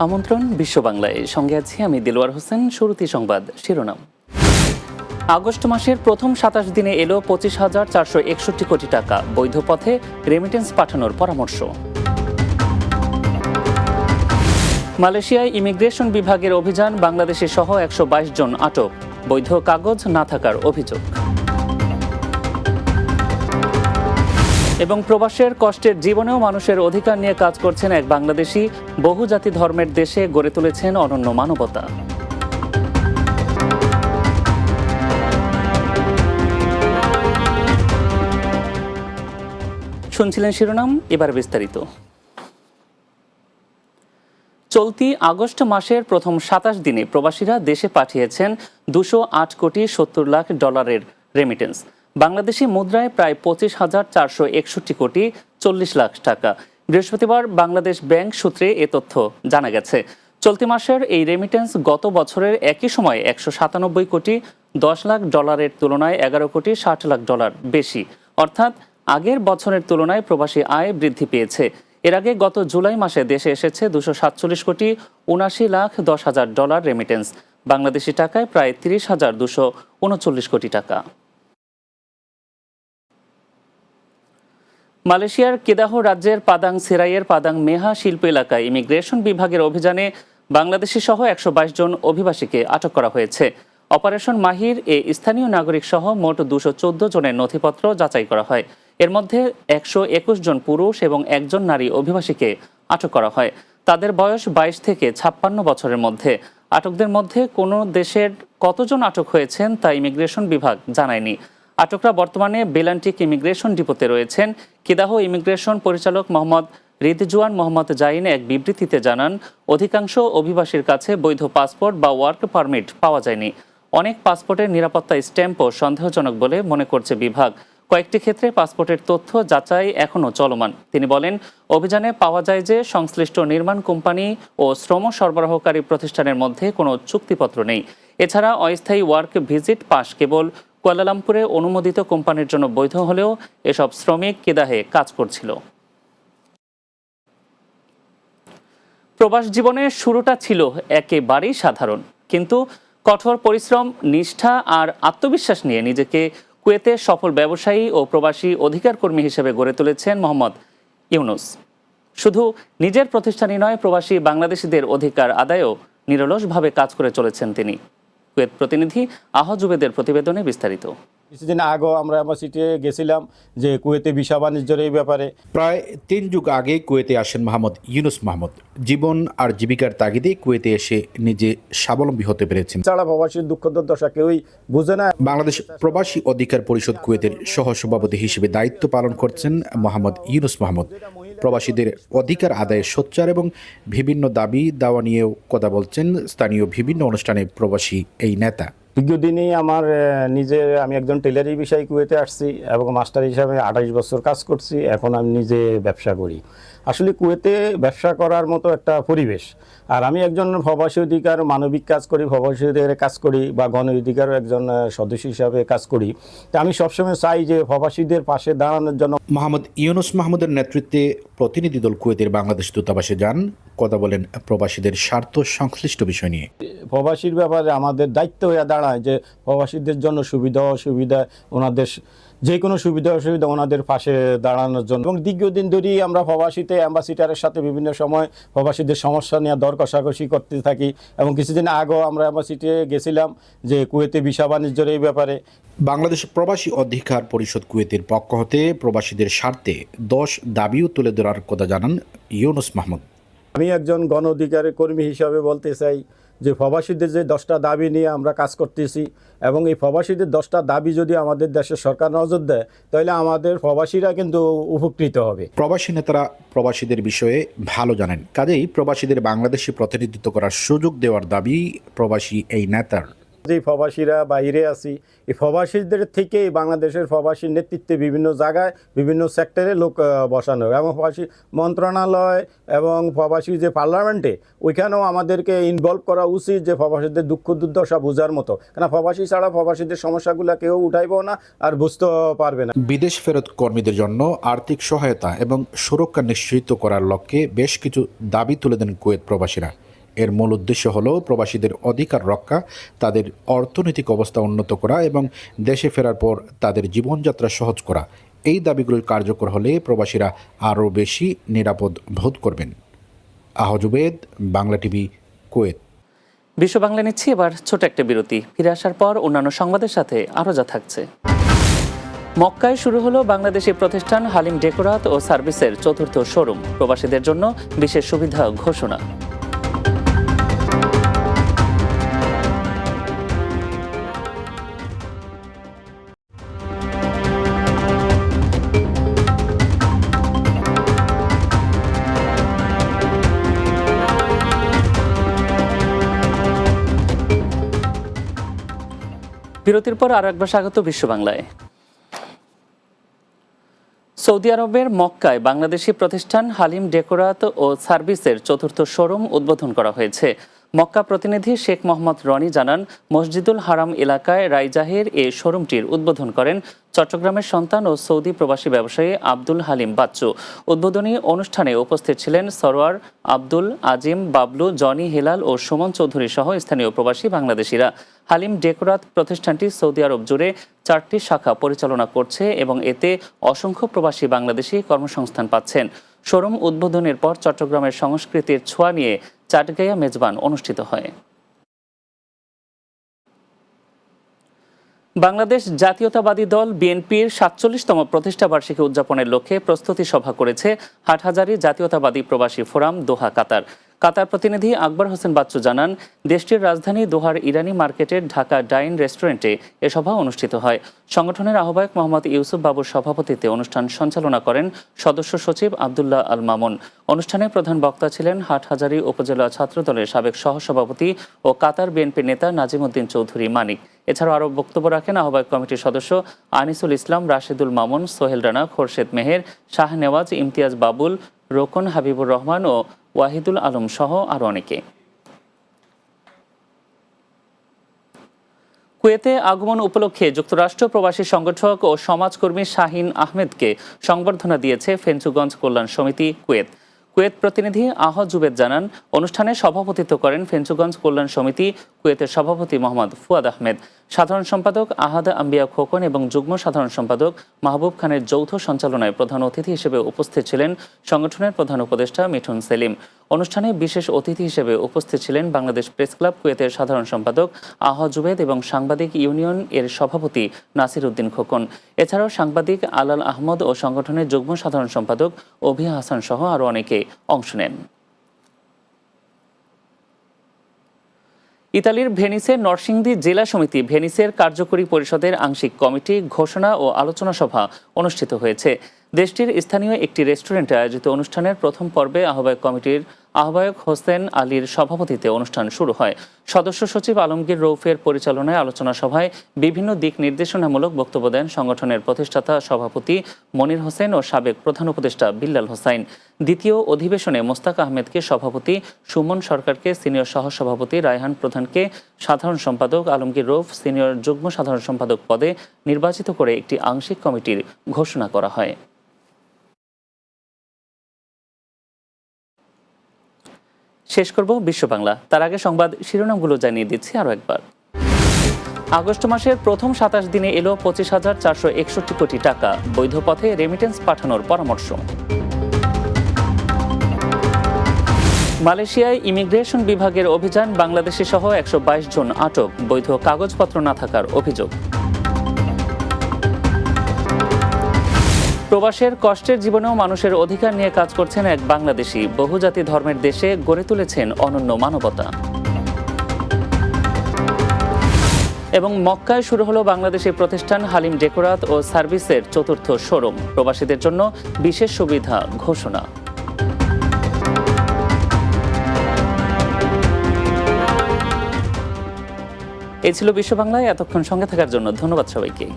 আমন্ত্রণ বিশ্ব বাংলায়, সঙ্গে আছি আমি দিলওয়ার হোসেন। শুরুতেই সংবাদ শিরোনাম। আগস্ট মাসের প্রথম ২৭ দিনে এলো ২৫,৪৬১ কোটি টাকা, বৈধ পথে রেমিটেন্স পাঠানোর পরামর্শ। মালয়েশিয়ায় ইমিগ্রেশন বিভাগের অভিযান, বাংলাদেশি সহ ১২২ জন আটক, বৈধ কাগজ না থাকার অভিযোগ। এবং প্রবাসের কষ্টের জীবনেও মানুষের অধিকার নিয়ে কাজ করছেন এক বাংলাদেশি, বহুজাতি ধর্মের দেশে গড়ে তুলেছেন অনন্য মানবতা। শুনছিলেন শিরোনাম, এবার বিস্তারিত। চলতি আগস্ট মাসের প্রথম ২৭ দিনে প্রবাসীরা দেশে পাঠিয়েছেন ২০৮ কোটি ৭০ লাখ ডলারের রেমিটেন্স, বাংলাদেশি মুদ্রায় প্রায় ২৫,৪৬১ কোটি ৪০ লাখ টাকা। বৃহস্পতিবার বাংলাদেশ ব্যাংক সূত্রে এ তথ্য জানা গেছে। চলতি মাসের এই রেমিটেন্স গত বছরের একই সময় ১৯৭ কোটি ১০ লাখ ডলারের তুলনায় ১১ কোটি ৬০ লাখ ডলার বেশি, অর্থাৎ আগের বছরের তুলনায় প্রবাসী আয় বৃদ্ধি পেয়েছে। এর আগে গত জুলাই মাসে দেশে এসেছে ২৪৭ কোটি ৭৯ লাখ ১০ হাজার ডলার রেমিটেন্স, বাংলাদেশি টাকায় প্রায় ৩০,২৩৯ কোটি টাকা। মালয়েশিয়ার কেদাহ রাজ্যের পাদাং সেরাইয়ের পাদাং মেহা শিল্প এলাকায় ইমিগ্রেশন বিভাগের অভিযানে বাংলাদেশি সহ ১২২ জন অভিবাসীকে আটক করা হয়েছে। অপারেশন মাহির এ স্থানীয় নাগরিক সহ মোট ২১৪ জনের নথিপত্র যাচাই করা হয়। এর মধ্যে ১২১ জন পুরুষ এবং একজন নারী অভিবাসীকে আটক করা হয়। তাদের বয়স ২২ থেকে ৫৬ বছরের মধ্যে। আটকদের মধ্যে কোনো দেশের কতজন আটক হয়েছেন তা ইমিগ্রেশন বিভাগ জানায়নি। আটকরা বর্তমানে বেলান্টিক ইমিগ্রেশন ডিপোতে রয়েছেন। কেদাহ ইমিগ্রেশন পরিচালক মোহাম্মদ রিদজওয়ান মোহাম্মদ জাইন এক বিবৃতিতে জানান, অধিকাংশ অভিবাসীর কাছে বৈধ পাসপোর্ট বা ওয়ার্ক পারমিট পাওয়া যায়নি। অনেক পাসপোর্টের নিরাপত্তা স্ট্যাম্পও সন্দেহজনক বলে মনে করছে বিভাগ। কয়েকটি ক্ষেত্রে পাসপোর্টের তথ্য যাচাই এখনও চলমান। তিনি বলেন, অভিযানে পাওয়া যায় যে সংশ্লিষ্ট নির্মাণ কোম্পানি ও শ্রম সরবরাহকারী প্রতিষ্ঠানের মধ্যে কোনো চুক্তিপত্র নেই। এছাড়া অস্থায়ী ওয়ার্ক ভিজিট পাস কেবল কুয়ালালামপুরে অনুমোদিত কোম্পানির জন্য বৈধ হলেও এসব শ্রমিক কেদাহে কাজ করছিল। প্রবাস জীবনের শুরুটা ছিল একেবারেই সাধারণ, কিন্তু কঠোর পরিশ্রম, নিষ্ঠা আর আত্মবিশ্বাস নিয়ে নিজেকে কুয়েতে সফল ব্যবসায়ী ও প্রবাসী অধিকার কর্মী হিসেবে গড়ে তুলেছেন মোহাম্মদ ইউনুস। শুধু নিজের প্রতিষ্ঠানই নয়, প্রবাসী বাংলাদেশিদের অধিকার আদায়েও নিরলসভাবে কাজ করে চলেছেন তিনি। কুয়েত প্রতিনিধি আহজুবেদের প্রতিবেদনে বিস্তারিত। কিছুদিন আগেও আমরা অ্যাম্বাসিতে গেছিলাম যে কুয়েতে ভিসা বাণিজ্যের এই ব্যাপারে। প্রায় ৩ যুগ আগে কুয়েতে আসেন মোহাম্মদ ইউনুস মাহমুদ। জীবন আর জীবিকার তাগিদে কুয়েতে এসে নিজে স্বাবলম্বী হতে পেরেছেন। ছাড়া প্রবাসীর দুঃখ দুর্দশা কেউই বুঝে না। বাংলাদেশ প্রবাসী অধিকার পরিষদ কুয়েতের সহসভাপতি হিসেবে দায়িত্ব পালন করছেন মোহাম্মদ ইউনুস মাহমুদ। প্রবাসীদের অধিকার আদায়ে সোচ্চার এবং বিভিন্ন দাবি দাওয়া নিয়েও কথা বলছেন স্থানীয় বিভিন্ন অনুষ্ঠানে প্রবাসী এই নেতা। দীর্ঘদিনই আমি একজন টেলারি বিষয়ে কুয়েতে আসছি এবং মাস্টার হিসাবে ২৮ বছর কাজ করছি। এখন আমি নিজে ব্যবসা করি। আসলে কুয়েতে ব্যবসা করার মতো একটা পরিবেশ। আর আমি একজন প্রবাসী অধিকার মানবিক কাজ করি, প্রবাসী অধিকারে কাজ করি বা গণ অধিকার একজন সদস্য হিসাবে কাজ করি। তা আমি সবসময় চাই যে প্রবাসীদের পাশে দাঁড়ানোর জন্য। মোহাম্মদ ইউনুস মাহমুদের নেতৃত্বে প্রতিনিধি দল কুয়েতের বাংলাদেশ দূতাবাসে যান, কথা বলেন প্রবাসীদের স্বার্থ সংশ্লিষ্ট বিষয় নিয়ে। প্রবাসীর ব্যাপারে আমাদের দায়িত্ব হয়ে দাঁড়ায় যে প্রবাসীদের জন্য সুবিধা অসুবিধা, ওনাদের যে কোনো সুবিধা অসুবিধা ওনাদের পাশে দাঁড়ানোর জন্য। এবং দীর্ঘদিন ধরেই আমরা প্রবাসীতে অ্যাম্বাসিডারের সাথে বিভিন্ন সময় প্রবাসীদের সমস্যা নিয়ে দর কষাকষি করতে থাকি। এবং কিছুদিন আগেও আমরা অ্যাম্বাসিতে গেছিলাম যে কুয়েতে ভিসা বাণিজ্যের এই ব্যাপারে। বাংলাদেশ প্রবাসী অধিকার পরিষদ কুয়েতের পক্ষ হতে প্রবাসীদের স্বার্থে ১০ দাবিও তুলে ধরার কথা জানান ইউনুস মাহমুদ। আমি একজন গণ অধিকারের কর্মী হিসাবে বলতে চাই যে প্রবাসীদের যে 10টা দাবি নিয়ে আমরা কাজ করতেছি এবং এই প্রবাসীদের 10টা দাবি যদি আমাদের দেশের সরকার নজর দেয় তাহলে আমাদের প্রবাসীরা কিন্তু উপকৃত হবে। প্রবাসী নেতারা প্রবাসীদের বিষয়ে ভালো জানেন, কাজেই প্রবাসীদের বাংলাদেশে প্রতিনিধিত্ব করার সুযোগ দেওয়ার দাবি প্রবাসী এই নেতার। যে প্রবাসীরা বাইরে আছি, এই প্রবাসীদের থেকেই বাংলাদেশের প্রবাসী নেতৃত্বে বিভিন্ন জায়গায় বিভিন্ন সেক্টরে লোক বসানো এবং প্রবাসী মন্ত্রণালয় এবং প্রবাসী যে পার্লামেন্টে ওইখানেও আমাদেরকে ইনভলভ করা উচিত যে প্রবাসীদের দুঃখ দুর্দশা বোঝার মতো। কেন প্রবাসী ছাড়া প্রবাসীদের সমস্যাগুলো কেউ উঠাইব না আর বুঝতে পারবে না। বিদেশ ফেরত কর্মীদের জন্য আর্থিক সহায়তা এবং সুরক্ষা নিশ্চিত করার লক্ষ্যে বেশ কিছু দাবি তুলে দেন কুয়েত প্রবাসীরা। এর মূল উদ্দেশ্য হল প্রবাসীদের অধিকার রক্ষা, তাদের অর্থনৈতিক অবস্থা উন্নত করা এবং দেশে ফেরার পর তাদের জীবনযাত্রা সহজ করা। এই দাবিগুলো কার্যকর হলে প্রবাসীরা আরও বেশি নিরাপদ বোধ করবেন। আহজুবেদ, বাংলা টিভি, কুয়েত। বিশ্ব বাংলা নিচ্ছি এবার ছোট একটা বিরতি। ফিরে আসার পর অন্যান্য সংবাদের সাথে আরও যা থাকছে। মক্কায় শুরু হলো বাংলাদেশি প্রতিষ্ঠান হালিম ডেকোরাত ও সার্ভিসের চতুর্থ শোরুম। প্রবাসীদের জন্য বিশেষ সুবিধা ঘোষণা। বিরতির পর আরো একবার স্বাগত বিশ্ব বাংলায়। সৌদি আরবের মক্কায় বাংলাদেশি প্রতিষ্ঠান হালিম ডেকোরাত ও সার্ভিসের চতুর্থ শোরুম উদ্বোধন করা হয়েছে। মক্কা প্রতিনিধি শেখ মোহাম্মদ রনি জানান, মসজিদুল হারাম এলাকায় রাইজাহের এই শোরুমটির উদ্বোধন করেন চট্টগ্রামের সন্তান ও সৌদি প্রবাসী ব্যবসায়ী আব্দুল হালিম বাচ্চু। উদ্বোধনী অনুষ্ঠানে উপস্থিত ছিলেন সরোয়ার, আব্দুল আজিম, বাবলু, জনি, হেলাল ও সুমন চৌধুরী সহ স্থানীয় প্রবাসী বাংলাদেশিরা। হালিম ডেকোরাত প্রতিষ্ঠানটি সৌদি আরব জুড়ে 4টি শাখা পরিচালনা করছে এবং এতে অসংখ্য প্রবাসী বাংলাদেশি কর্মসংস্থান পাচ্ছেন। শোরুম উদ্বোধনের পর চট্টগ্রামের সংস্কৃতির ছোঁয়া নিয়ে চাটগাঁয়া মেজবান অনুষ্ঠিত হয়। বাংলাদেশ জাতীয়তাবাদী দল বিএনপির 47তম প্রতিষ্ঠাবার্ষিকী উদযাপনের লক্ষ্যে প্রস্তুতি সভা করেছে হাটহাজারী জাতীয়তাবাদী প্রবাসী ফোরাম, দোহা, কাতার। কাতার প্রতিনিধি আকবর হোসেন বাচ্চু জানান, দেশটির রাজধানী দোহার ইরানি মার্কেটের ঢাকা ডাইন রেস্টুরেন্টে এ সভা অনুষ্ঠিত হয়। সংগঠনের আহ্বায়ক মোহাম্মদ ইউসুফ বাবুর সভাপতিত্বে অনুষ্ঠান সঞ্চালনা করেন সদস্য সচিব আবদুল্লাহ আল মামুন। অনুষ্ঠানে প্রধান বক্তা ছিলেন হাটহাজারী উপজেলা ছাত্রদলের সাবেক সহসভাপতি ও কাতার বিএনপি নেতা নাজিমউদ্দিন চৌধুরী মানিক। এছাড়াও আরও বক্তব্য রাখেন আহ্বায়ক কমিটির সদস্য আনিসুল ইসলাম, রাশেদুল মামুন, সোহেল রানা, খোরশেদ মেহের, শাহ নেওয়াজ, ইমতিয়াজ বাবুল, রোকন, হাবিবুর রহমান ও ওয়াহিদুল আলম সহ আরও অনেকে। কুয়েতে আগমন উপলক্ষে যুক্তরাষ্ট্র প্রবাসী সংগঠক ও সমাজকর্মী শাহিন আহমেদকে সংবর্ধনা দিয়েছে ফেঞ্চুগঞ্জ কল্যাণ সমিতি, কুয়েত। কুয়েত প্রতিনিধি আহজুবেদ জানান, অনুষ্ঠানে সভাপতিত্ব করেন ফেঞ্চুগঞ্জ কল্যাণ সমিতি কুয়েতের সভাপতি মোহাম্মদ ফুয়াদ আহমেদ। সাধারণ সম্পাদক আহাদ আম্বিয়া খোকন এবং যুগ্ম সাধারণ সম্পাদক মাহবুব খানের যৌথ সঞ্চালনায় প্রধান অতিথি হিসেবে উপস্থিত ছিলেন সংগঠনের প্রধান উপদেষ্টা মিঠুন সেলিম। অনুষ্ঠানে বিশেষ অতিথি হিসেবে উপস্থিত ছিলেন বাংলাদেশ প্রেস ক্লাব কুয়েতের সাধারণ সম্পাদক আহজুবেদ এবং সাংবাদিক ইউনিয়ন এর সভাপতি নাসির উদ্দিন খোকন। এছাড়াও সাংবাদিক আলাল আহমদ ও সংগঠনের যুগ্ম সাধারণ সম্পাদক অভিয়া হাসান সহ আরও অনেকে অংশ নেন। ইতালির ভেনিসের নরসিংদী জেলা সমিতি ভেনিসের কার্যকরী পরিষদের আংশিক কমিটি ঘোষণা ও আলোচনা সভা অনুষ্ঠিত হয়েছে। দেশটির স্থানীয় একটি রেস্টুরেন্টে আয়োজিত অনুষ্ঠানের প্রথম পর্বে আহ্বায়ক কমিটির আহ্বায়ক হোসেন আলীর সভাপতিত্বে অনুষ্ঠান শুরু হয়। সদস্য সচিব আলমগীর রৌফের পরিচালনায় আলোচনা সভায় বিভিন্ন দিক নির্দেশনামূলক বক্তব্য দেন সংগঠনের প্রতিষ্ঠাতা সভাপতি মনির হোসেন ও সাবেক প্রধান উপদেষ্টা বিল্লাল হোসাইন। দ্বিতীয় অধিবেশনে মোস্তাক আহমেদকে সভাপতি, সুমন সরকারকে সিনিয়র সহসভাপতি, রায়হান প্রধানকে সাধারণ সম্পাদক, আলমগীর রৌফ সিনিয়র যুগ্ম সাধারণ সম্পাদক পদে নির্বাচিত করে একটি আংশিক কমিটির ঘোষণা করা হয়। শেষ করব বিশ্ব বাংলা। তার আগে সংবাদ শিরোনামগুলো জানিয়ে দিচ্ছি আরও একবার। আগস্ট মাসের প্রথম 27 দিনে এলো 25,461 কোটি টাকা, বৈধ পথে রেমিটেন্স পাঠানোর পরামর্শ। মালয়েশিয়ায় ইমিগ্রেশন বিভাগের অভিযান, বাংলাদেশি সহ 122 জন আটক, বৈধ কাগজপত্র না থাকার অভিযোগ। প্রবাসের কষ্টের জীবনেও মানুষের অধিকার নিয়ে কাজ করছেন এক বাংলাদেশি, বহুজাতি ধর্মের দেশে গড়ে তুলেছেন অনন্য মানবতা। এবং মক্কায় শুরু হলো বাংলাদেশি প্রতিষ্ঠান হালিম ডেকোরাত ও সার্ভিসের চতুর্থ শোরুম, প্রবাসীদের জন্য বিশেষ সুবিধা ঘোষণা। এই ছিল বিশ্ব বাংলায়। এতক্ষণ সঙ্গে থাকার জন্য ধন্যবাদ সবাইকে।